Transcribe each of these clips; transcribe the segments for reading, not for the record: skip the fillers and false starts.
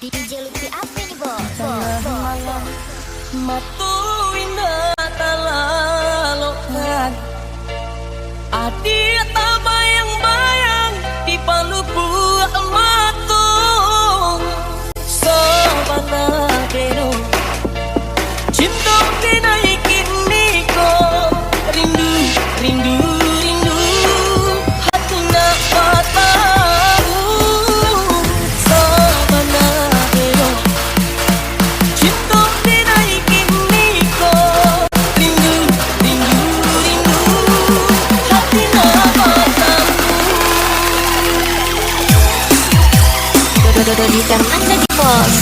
DJ Lutfi apa ini bos? Tengah malam matu indah talalokan adi tabayang-bayang di palu buah matung sabana keno cinta dinaikin niko rindu rindu rindu hati nak patamu sabana keno cinta dinaikin niko rindu rindu rindu hati nak patamu. Di tangan lagi bos.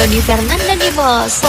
Di tangan lagi bos.